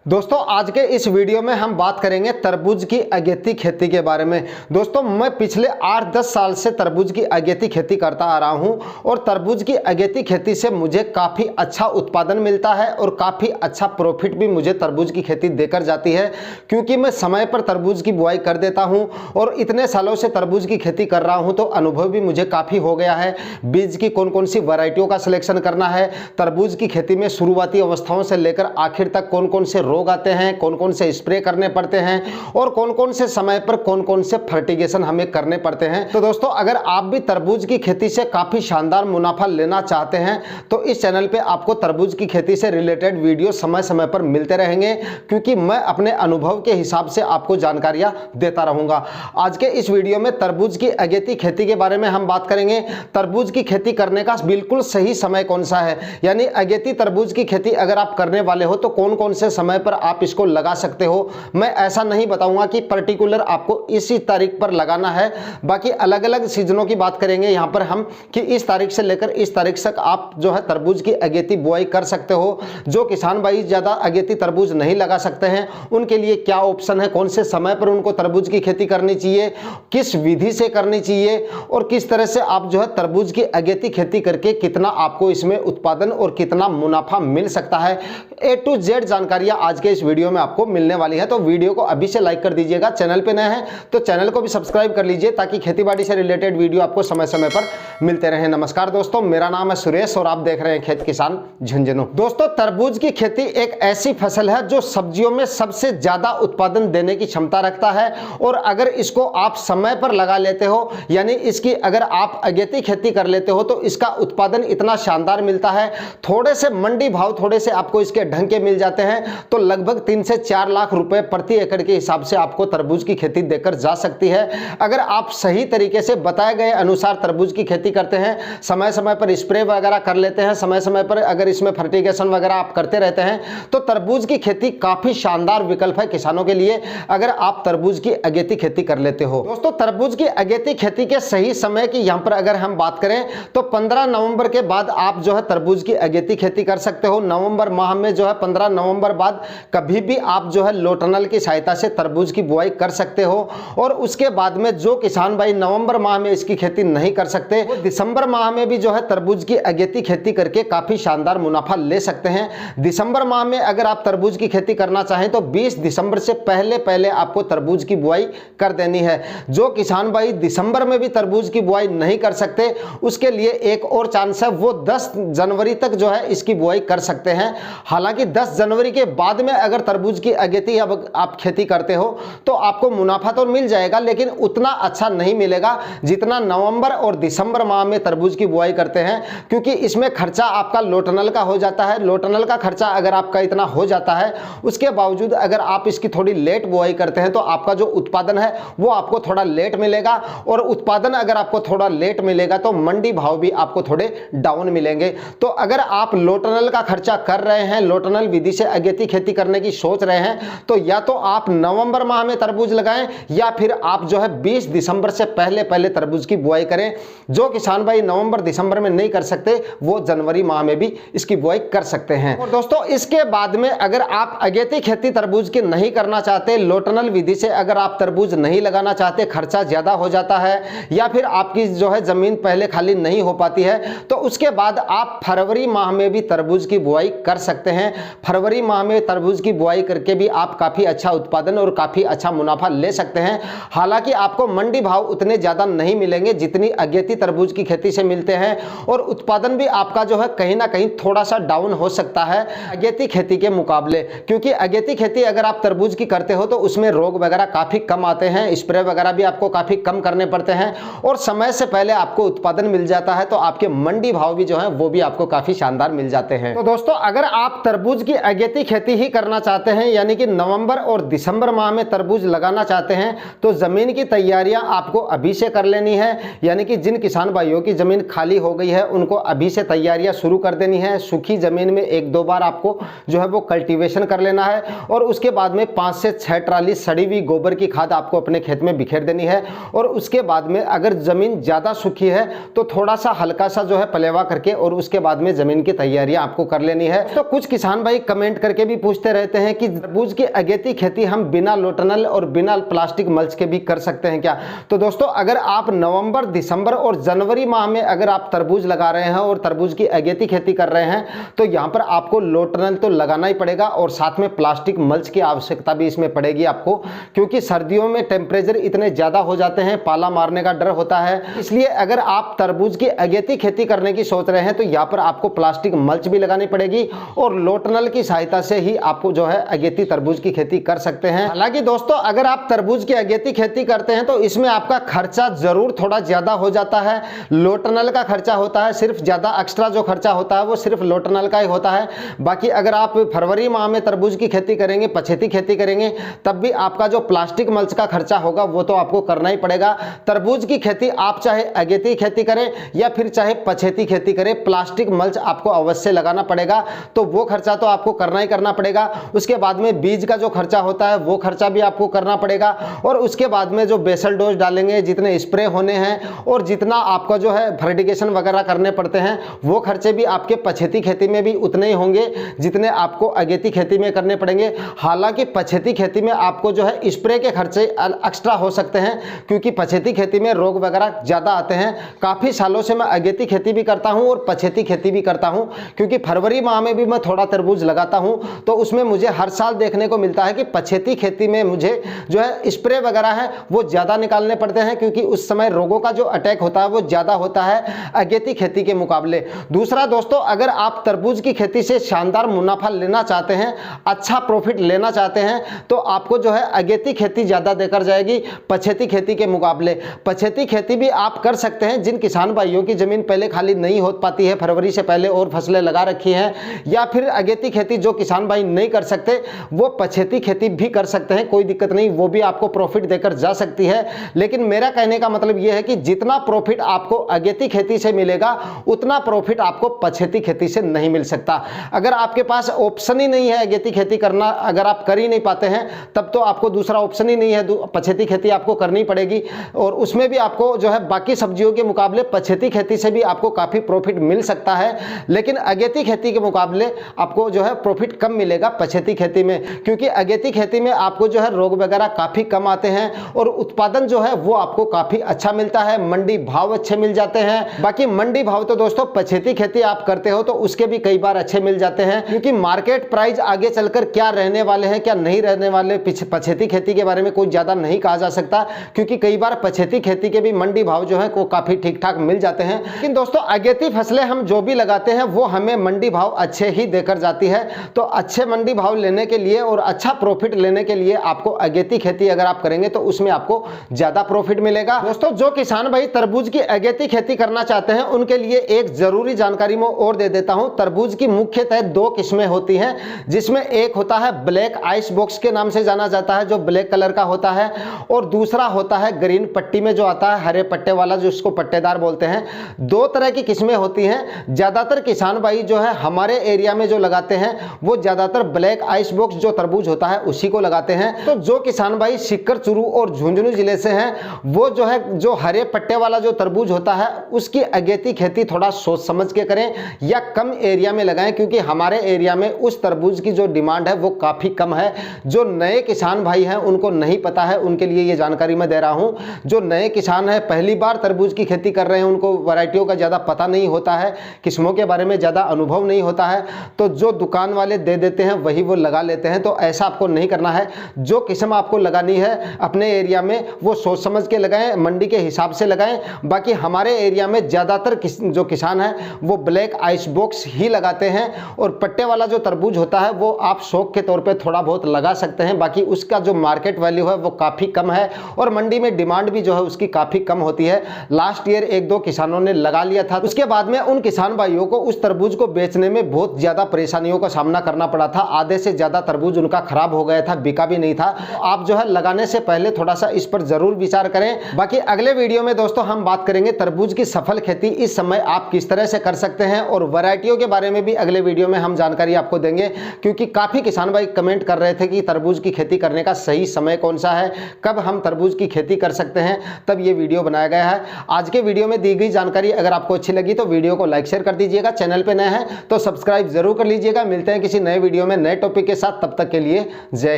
दोस्तों आज के इस वीडियो में हम बात करेंगे तरबूज की अगेती खेती के बारे में। दोस्तों मैं पिछले 8-10 साल से तरबूज की अगेती खेती करता आ रहा हूं और तरबूज की अगेती खेती से मुझे काफ़ी अच्छा उत्पादन मिलता है और काफ़ी अच्छा प्रॉफिट भी मुझे तरबूज की खेती देकर जाती है, क्योंकि मैं समय पर तरबूज की बुआई कर देता हूं और इतने सालों से तरबूज की खेती कर रहा हूं तो अनुभव भी मुझे काफ़ी हो गया है। बीज की कौन कौन सी वैरायटियों का सिलेक्शन करना है, तरबूज की खेती में शुरुआती अवस्थाओं से लेकर आखिर तक कौन कौन से रोग आते हैं, कौन कौन से स्प्रे करने पड़ते हैं और कौन कौन से समय पर कौन कौन से फर्टिगेशन हमें करने पड़ते हैं। तो दोस्तों अगर आप भी तरबूज की खेती से काफी शानदार मुनाफा लेना चाहते हैं तो इस चैनल पे आपको तरबूज की खेती से रिलेटेड वीडियो समय समय पर मिलते रहेंगे, क्योंकि मैं अपने अनुभव के हिसाब से आपको जानकारियां देता रहूंगा। आज के इस वीडियो में तरबूज की अगेती खेती के बारे में हम बात करेंगे। तरबूज की खेती करने का बिल्कुल सही समय कौन सा है, यानी अगेती तरबूज की खेती अगर आप करने वाले हो तो कौन कौन से समय पर आप इसको लगा सकते हो। मैं ऐसा नहीं बताऊंगा कि पर्टिकुलर आपको इसी तारीख पर लगाना है, बाकी अलग अलग सीजनों की बात करेंगे यहां पर हम कि इस तारीख से लेकर इस तारीख तक आप जो है तरबूज की अगेती बुआई कर सकते हो। जो किसान भाई ज्यादा अगेती तरबूज नहीं लगा सकते हैं उनके लिए क्या ऑप्शन है, कौन से समय पर उनको तरबूज की खेती करनी चाहिए, किस विधि से करनी चाहिए और किस तरह से आप जो है तरबूज की अगेती खेती करके कितना आपको इसमें उत्पादन और कितना मुनाफा मिल सकता है, A to Z जानकारियां आज के इस वीडियो में आपको मिलने वाली है। तो वीडियो को अभी से लाइक कर दीजिएगा, चैनल पे नए हैं तो चैनल को भी सब्सक्राइब कर लीजिए ताकि खेतीबाड़ी से रिलेटेड वीडियो आपको समय समय पर मिलते रहें। नमस्कार दोस्तों, मेरा नाम है सुरेश और आप देख रहे हैं खेत किसान झुंझुनू। दोस्तों तरबूज की खेती एक ऐसी फसल है जो सब्जियों में सबसे ज्यादा उत्पादन देने की क्षमता रखता है और अगर इसको आप समय पर लगा लेते हो, यानी इसकी अगर आप अगेती खेती कर लेते हो तो इसका उत्पादन इतना शानदार मिलता है। थोड़े से मंडी भाव थोड़े से आपको इसके ढंग के मिल जाते हैं तो लगभग 3 से 4 लाख रुपए प्रति एकड़ के हिसाब से आपको तरबूज की खेती देकर जा सकती है। अगर आप सही तरीके से बताए गए अनुसार तरबूज की खेती करते हैं, समय समय पर स्प्रे वगैरह कर लेते हैं, समय समय पर अगर इसमें फर्टिगेशन वगैरह आप करते रहते हैं तो तरबूज की खेती काफी शानदार विकल्प है किसानों के लिए अगर आप तरबूज की अगेती खेती कर लेते हो। दोस्तों तरबूज की अगेती खेती के सही समय की यहां पर अगर हम बात करें तो 15 नवंबर के बाद आप जो है तरबूज की अगेती खेती कर सकते हो। नवंबर माह में जो है 15 नवंबर बाद कभी भी आप जो है लो टनल की सहायता से तरबूज की बुआई कर सकते हो और उसके बाद में जो किसान भाई नवंबर माह में इसकी खेती नहीं कर सकते वो दिसंबर माह में भी जो है तरबूज की अगेती खेती करके काफी शानदार मुनाफा ले सकते हैं। दिसंबर माह में अगर आप तरबूज की खेती करना चाहें तो 20 दिसंबर से पहले पहले आपको तरबूज की बुआई कर देनी है। जो किसान भाई दिसंबर में भी तरबूज की बुआई नहीं कर सकते उसके लिए एक और चांस है, वो 10 जनवरी तक जो है इसकी बुआई कर सकते हैं। हालांकि 10 जनवरी के बाद में अगर तरबूज की अगेती अब आप खेती करते हो तो आपको मुनाफा तो मिल जाएगा लेकिन उतना अच्छा नहीं मिलेगा जितना नवंबर और दिसंबर माह में तरबूज की बुआई करते हैं, क्योंकि इसमें खर्चा आपका लो टनल का हो जाता है। लो टनल का खर्चा अगर आपका इतना हो जाता है उसके बावजूद अगर आप इसकी थोड़ी लेट बुआई करते हैं तो आपका जो उत्पादन है वो आपको थोड़ा लेट मिलेगा और उत्पादन अगर आपको थोड़ा लेट मिलेगा तो मंडी भाव भी आपको थोड़े डाउन मिलेंगे। तो अगर आप लो टनल का खर्चा कर रहे हैं, लो टनल विधि से अगेती खेती करने की सोच रहे हैं तो या तो आप नवंबर माह में तरबूज लगाएं या फिर आप जो है 20 दिसंबर से पहले पहले तरबूज की बुआई करें। जो किसान भाई नवंबर दिसंबर में नहीं कर सकते वो जनवरी माह में भी इसकी बुआई कर सकते हैं। और दोस्तों इसके बाद में अगर आप अगेती खेती तरबूज की नहीं करना चाहते, लो टनल विधि से अगर आप तरबूज नहीं लगाना चाहते, खर्चा ज्यादा हो जाता है या फिर आपकी जो है जमीन पहले खाली नहीं हो पाती है तो उसके बाद आप फरवरी माह में भी तरबूज की बुआई कर सकते हैं। फरवरी माह में तरबूज की बुआई करके भी आप काफी अच्छा उत्पादन और काफी अच्छा मुनाफा ले सकते हैं। हालांकि आपको मंडी भाव उतने ज्यादा नहीं मिलेंगे जितनी अगेती तरबूज की खेती से मिलते हैं और उत्पादन भी आपका जो है कहीं ना कहीं थोड़ा सा डाउन हो सकता है अगेती खेती के मुकाबले, क्योंकि अगेती खेती अगर आप तरबूज की करते हो तो उसमें रोग वगैरह काफी कम आते हैं, स्प्रे वगैरह भी आपको काफी कम करने पड़ते हैं और समय से पहले आपको उत्पादन मिल जाता है तो आपके मंडी भाव भी जो है वो भी आपको काफी शानदार मिल जाते हैं। तो दोस्तों अगर आप तरबूज की अगेती खेती ही करना चाहते हैं, यानी कि नवंबर और दिसंबर माह में तरबूज लगाना चाहते हैं तो जमीन की तैयारियां आपको अभी से कर लेनी है। यानी कि जिन किसान भाइयों की जमीन खाली हो गई है उनको अभी से तैयारियां शुरू कर देनी है। सूखी जमीन में 1-2 बार आपको जो है वो कल्टीवेशन कर लेना है और उसके बाद में 5 से 6 ट्राली सड़ी हुई गोबर की खाद आपको अपने खेत में बिखेर देनी है और उसके बाद में अगर जमीन ज्यादा सूखी है तो थोड़ा सा हल्का सा जो है पलेवा करके और उसके बाद में जमीन की तैयारियां आपको कर लेनी है। तो कुछ किसान भाई कमेंट करके भी पूछते रहते हैं कि तरबूज की अगेती खेती हम बिना लोटनल और बिना प्लास्टिक मल्च के भी कर सकते हैं क्या। तो दोस्तों अगर आप नवंबर, दिसंबर और जनवरी माह में अगर आप तरबूज लगा रहे हैं और तरबूज की अगेती खेती कर रहे हैं तो यहाँ पर आपको लोटनल तो लगाना ही पड़ेगा और साथ में प्लास्टिक मल्च की आवश्यकता भी इसमें पड़ेगी आपको, क्योंकि सर्दियों में टेम्परेचर इतने ज़्यादा हो जाते हैं, पाला मारने का डर होता है। इसलिए अगर आप तरबूज की अगेती खेती करने की सोच रहे हैं तो यहाँ पर आपको प्लास्टिक मल्च भी लगानी पड़ेगी और लोटनल की सहायता से ही आपको जो है अगेती तरबूज की खेती कर सकते हैं। हालांकि दोस्तों अगर आप तरबूज की अगेती खेती करते हैं तो इसमें आपका खर्चा जरूर थोड़ा ज्यादा हो जाता है। लोटनल का खर्चा होता है, सिर्फ ज्यादा एक्स्ट्रा जो खर्चा होता है वो सिर्फ लोटनल का ही होता है। बाकी अगर आप फरवरी माह में तरबूज की खेती करेंगे, पछेती खेती करेंगे, तब भी आपका जो प्लास्टिक मल्च का खर्चा होगा वो तो आपको करना ही पड़ेगा। तरबूज की खेती आप चाहे अगेती खेती करें या फिर चाहे पछेती खेती करें, प्लास्टिक मल्च आपको अवश्य लगाना पड़ेगा। तो वो खर्चा तो आपको करना ही करना पड़ेगा। उसके बाद में बीज का जो खर्चा होता है वो खर्चा भी आपको करना पड़ेगा और उसके बाद में जो बेसल डोज डालेंगे, जितने स्प्रे होने हैं और जितना आपका जो है फर्टिगेशन वगैरह करने पड़ते हैं वो खर्चे भी आपके पछेती खेती में भी उतने ही होंगे जितने आपको अगेती खेती में करने पड़ेंगे। हालांकि पछेती खेती में आपको जो है स्प्रे के खर्चे एक्स्ट्रा हो सकते हैं, क्योंकि पछेती खेती में रोग वगैरह ज़्यादा आते हैं। काफ़ी सालों से मैं अगेती खेती भी करता हूँ और पछेती खेती भी करता हूँ, क्योंकि फरवरी माह में भी मैं थोड़ा तरबूज लगाता हूँ तो उसमें मुझे हर साल देखने को मिलता है कि पछेती खेती में मुझे जो है स्प्रे वगैरह है वो ज़्यादा निकालने पड़ते हैं, क्योंकि उस समय रोगों का जो अटैक होता है वो ज़्यादा होता है अगेती खेती के मुकाबले। दूसरा दोस्तों, अगर आप तरबूज की खेती से शानदार मुनाफा लेना चाहते हैं, अच्छा प्रॉफिट लेना चाहते हैं, तो आपको जो है अगेती खेती ज़्यादा देकर जाएगी पछेती खेती के मुकाबले। पछेती खेती भी आप कर सकते हैं जिन किसान भाइयों की ज़मीन पहले खाली नहीं हो पाती है, फरवरी से पहले और फसलें लगा रखी हैं, या फिर अगेती खेती जो किसान भाई नहीं कर सकते वो पछेती खेती भी कर सकते हैं, कोई दिक्कत नहीं, वो भी आपको प्रॉफिट देकर जा सकती है। लेकिन मेरा कहने का मतलब ये है कि जितना प्रॉफिट आपको अगेती खेती से मिलेगा उतना प्रॉफिट आपको पछेती खेती से नहीं मिल सकता। अगर आपके पास ऑप्शन ही नहीं है अगेती खेती करना, अगर आप कर ही नहीं पाते हैं तब तो आपको दूसरा ऑप्शन ही नहीं है, पछेती खेती आपको करनी पड़ेगी और उसमें भी आपको जो है बाकी सब्जियों के मुकाबले पछेती खेती से भी आपको काफ़ी प्रॉफिट मिल सकता है। लेकिन अगेती खेती के मुकाबले आपको जो है प्रॉफिट कम मिलेगा पछेती खेती में, क्योंकि अगेती खेती में आपको जो है रोग वगैरह काफ़ी कम आते हैं और उत्पादन जो है वो आपको काफ़ी अच्छा मिलता है, मंडी भाव अच्छे मिल जाते हैं। बाकी मंडी भाव तो दोस्तों पछेती खेती आप करते हो तो उसके भी कई बार अच्छे मिल जाते हैं, क्योंकि मार्केट प्राइस आगे चलकर क्या रहने वाले हैं क्या नहीं रहने वाले पछेती खेती के बारे में कोई ज़्यादा नहीं कहा जा सकता, क्योंकि कई बार पछेती खेती के भी मंडी भाव जो है वो काफ़ी ठीक ठाक मिल जाते हैं। लेकिन दोस्तों अगेती फसलें हम जो भी लगाते हैं वो हमें मंडी भाव अच्छे ही देकर जाती है। तो अच्छे मंडी भाव लेने के लिए और अच्छा प्रॉफिट लेने के लिए आपको अगेती खेती अगर आप करेंगे तो उसमें आपको ज़्यादा प्रॉफिट मिलेगा। दोस्तों जो किसान भाई तरबूज की अगेती खेती करना चाहते हैं उनके लिए एक ज़रूरी जानकारी मैं और दे देता हूं। तरबूज की मुख्यतः दो किस्में होती हैं, जिसमें एक होता है ब्लैक आइस बॉक्स के नाम से जाना जाता है जो ब्लैक कलर का होता है, और दूसरा होता है ग्रीन पट्टी में जो आता है हरे पट्टे वाला जो उसको पट्टेदार बोलते हैं। दो तरह की किस्में होती हैं। ज़्यादातर किसान भाई जो है हमारे एरिया में जो लगाते हैं वो ज़्यादातर ब्लैक आइस बॉक्स जो तरबूज होता है उसी को लगाते हैं। तो जो किसान भाई सीकर, चूरू और झुंझुनू जिले से हैं वो जो है जो हरे पट्टे वाला जो तरबूज होता है उसकी अगेती खेती थोड़ा सोच समझ के करें या कम एरिया में लगाएं, क्योंकि हमारे एरिया में उस तरबूज की जो डिमांड है वो काफ़ी कम है। जो नए किसान भाई हैं उनको नहीं पता है, उनके लिए ये जानकारी मैं दे रहा हूँ। जो नए किसान हैं पहली बार तरबूज की खेती कर रहे हैं, उनको वैरायटियों का ज़्यादा पता नहीं होता है, किस्मों के बारे में ज़्यादा अनुभव नहीं होता है, तो जो दुकान वाले दे देते हैं वही वो लगा लेते हैं। तो ऐसा आपको नहीं करना है। जो किस्म आपको लगानी है अपने एरिया में वो सोच समझ के लगाएं, मंडी के हिसाब से लगाएं। बाकी हमारे एरिया में ज़्यादातर जो किसान हैं वो ब्लैक आइस बॉक्स ही लगाते हैं, और पट्टे वाला जो तरबूज होता है वो आप शौक के तौर पे थोड़ा बहुत लगा सकते हैं। बाकी उसका जो मार्केट वैल्यू है वो काफ़ी कम है और मंडी में डिमांड भी जो है उसकी काफ़ी कम होती है। लास्ट ईयर एक दो किसानों ने लगा लिया था, उसके बाद में उन किसान भाइयों को उस तरबूज को बेचने में बहुत ज़्यादा परेशानियों का सामना करना पड़ा था। आधे से ज़्यादा तरबूज उनका खराब हो गया था, बिका भी नहीं था। आप जो है लगाने से पहले थोड़ा सा इस पर जरूर विचार करें। बाकी अगले वीडियो में दोस्तों हम बात करेंगे तरबूज की सफल खेती इस समय आप किस तरह से कर सकते हैं, और वैरायटियों के बारे में भी अगले वीडियो में हम जानकारी आपको देंगे, क्योंकि काफ़ी किसान भाई कमेंट कर रहे थे कि तरबूज की खेती करने का सही समय कौन सा है, कब हम तरबूज की खेती कर सकते हैं, तब ये वीडियो बनाया गया है। आज के वीडियो में दी गई जानकारी अगर आपको अच्छी लगी तो वीडियो को लाइक शेयर कर दीजिएगा। चैनल पर नए हैं तो सब्सक्राइब जरूर कर लीजिएगा। मिलते हैं किसी नए वीडियो वीडियो में नए टॉपिक के साथ। तब तक के लिए जय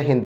हिंद।